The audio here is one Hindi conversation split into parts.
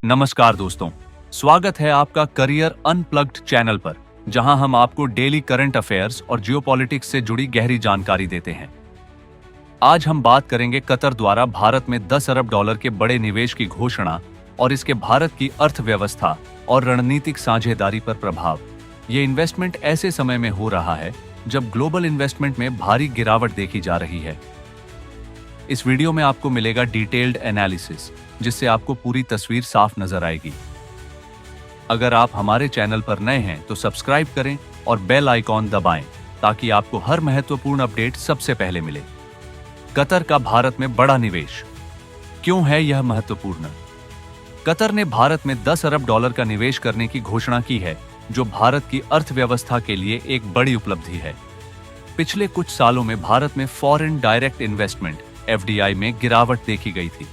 नमस्कार दोस्तों, स्वागत है आपका करियर अनप्लग्ड चैनल पर, जहां हम आपको डेली करंट अफेयर्स और जियोपॉलिटिक्स से जुड़ी गहरी जानकारी देते हैं। आज हम बात करेंगे कतर द्वारा भारत में 10 अरब डॉलर के बड़े निवेश की घोषणा और इसके भारत की अर्थव्यवस्था और रणनीतिक साझेदारी पर प्रभाव। ये इन्वेस्टमेंट ऐसे समय में हो रहा है जब ग्लोबल इन्वेस्टमेंट में भारी गिरावट देखी जा रही है। इस वीडियो में आपको मिलेगा डिटेल्ड एनालिसिस, जिससे आपको पूरी तस्वीर साफ नजर आएगी। अगर आप हमारे चैनल पर नए हैं तो सब्सक्राइब करें और बेल आइकॉन दबाएं ताकि आपको हर महत्वपूर्ण अपडेट सबसे पहले मिले। कतर का भारत में बड़ा निवेश, क्यों है यह महत्वपूर्ण? कतर ने भारत में 10 अरब डॉलर का निवेश करने की घोषणा की है, जो भारत की अर्थव्यवस्था के लिए एक बड़ी उपलब्धि है। पिछले कुछ सालों में भारत में फॉरेन डायरेक्ट इन्वेस्टमेंट (FDI) में गिरावट देखी गई थी।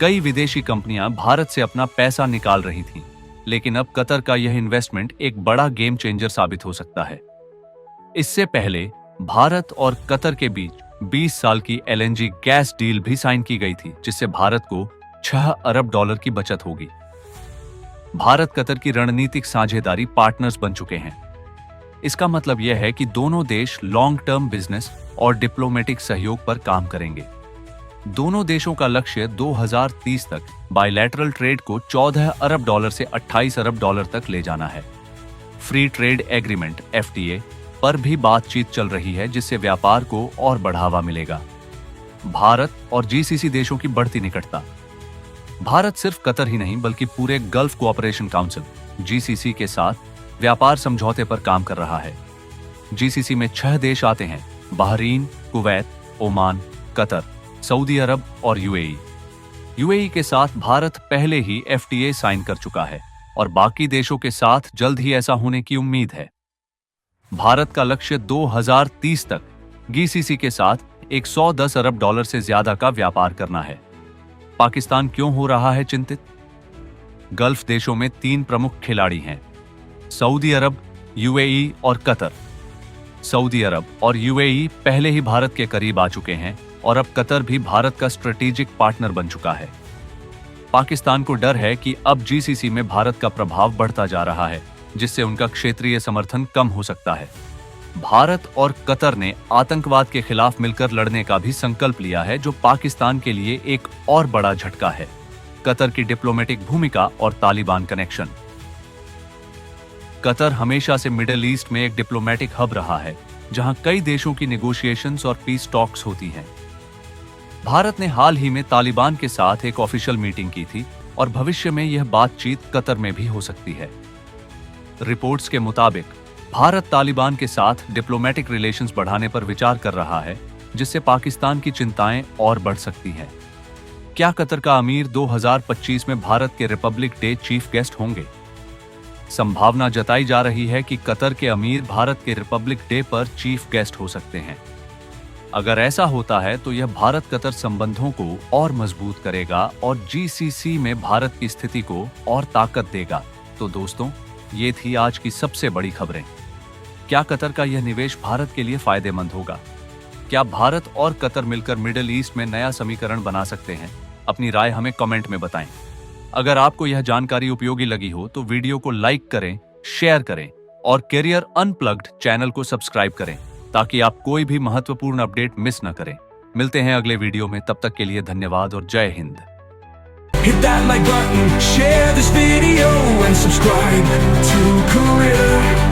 कई विदेशी कंपनियां भारत से अपना पैसा निकाल रही थीं, लेकिन अब कतर का यह इन्वेस्टमेंट एक बड़ा गेम चेंजर साबित हो सकता है। इससे पहले भारत और कतर के बीच 20 साल की LNG गैस डील भी साइन की गई थी, जिससे भारत को 6 अरब डॉलर की बचत होगी। भारत कतर की रणनीतिक साझेदारी पार्टनर्स बन चुके हैं। इसका मतलब यह है कि दोनों देश लॉन्ग टर्म बिजनेस और डिप्लोमेटिक सहयोग पर काम करेंगे। दोनों देशों का लक्ष्य 2030 तक बायलैटरल ट्रेड को 14 अरब डॉलर से 28 अरब डॉलर तक ले जाना है। फ्री ट्रेड एग्रीमेंट (FTA) पर भी बातचीत चल रही है, जिससे व्यापार को और बढ़ावा मिलेगा। भारत और GCC देशों की बढ़ती निकटता। भारत सिर्फ कतर ही नहीं बल्कि पूरे गल्फ कोऑपरेशन काउंसिल (GCC) के साथ व्यापार समझौते पर काम कर रहा है। GCC में 6 देश आते हैं: Bahrain, Kuwait, Oman, Qatar, Saudi Arab और UAE। UAE के साथ भारत पहले ही FTA साइन कर चुका है और बाकी देशों के साथ जल्द ही ऐसा होने की उम्मीद है। भारत का लक्ष्य 2030 तक GCC के साथ 110 अरब डॉलर से ज्यादा का व्यापार करना है। पाकिस्तान क्यों हो रहा है चिंतित? गल्फ देशों में 3 प्रमुख खिलाड़ी हैं: सऊदी अरब, UAE और कतर। सऊदी अरब और UAE पहले ही भारत के करीब आ चुके हैं और अब कतर भी भारत का स्ट्रेटेजिक पार्टनर बन चुका है। पाकिस्तान को डर है कि अब GCC में भारत का प्रभाव बढ़ता जा रहा है, जिससे उनका क्षेत्रीय समर्थन कम हो सकता है। भारत और कतर ने आतंकवाद के खिलाफ मिलकर लड़ने का भी संकल्प लिया है, जो पाकिस्तान के लिए एक और बड़ा झटका है। कतर की डिप्लोमेटिक भूमिका और तालिबान कनेक्शन। कतर हमेशा से मिडिल ईस्ट में एक डिप्लोमेटिक हब रहा है, जहां कई देशों की नेगोशिएशंस और पीस टॉक्स होती हैं। भारत ने हाल ही में तालिबान के साथ एक ऑफिशियल मीटिंग की थी और भविष्य में यह बातचीत कतर में भी हो सकती है। रिपोर्ट्स के मुताबिक भारत तालिबान के साथ डिप्लोमेटिक रिलेशंस बढ़ाने पर विचार कर रहा है, जिससे पाकिस्तान की चिंताएं और बढ़ सकती हैं। क्या कतर का अमीर 2025 में भारत के रिपब्लिक डे चीफ गेस्ट होंगे? संभावना जताई जा रही है कि कतर के अमीर भारत के रिपब्लिक डे पर चीफ गेस्ट हो सकते हैं। अगर ऐसा होता है तो यह भारत कतर संबंधों को और मजबूत करेगा और GCC में भारत की स्थिति को और ताकत देगा। तो दोस्तों, ये थी आज की सबसे बड़ी खबरें। क्या कतर का यह निवेश भारत के लिए फायदेमंद होगा? क्या भारत और कतर मिलकर मिडिल ईस्ट में नया समीकरण बना सकते हैं? अपनी राय हमें कमेंट में बताएं। अगर आपको यह जानकारी उपयोगी लगी हो तो वीडियो को लाइक करें, शेयर करें और करियर अनप्लग्ड चैनल को सब्सक्राइब करें, ताकि आप कोई भी महत्वपूर्ण अपडेट मिस न करें। मिलते हैं अगले वीडियो में, तब तक के लिए धन्यवाद और जय Hind. Hit that like button, share this video and subscribe to Career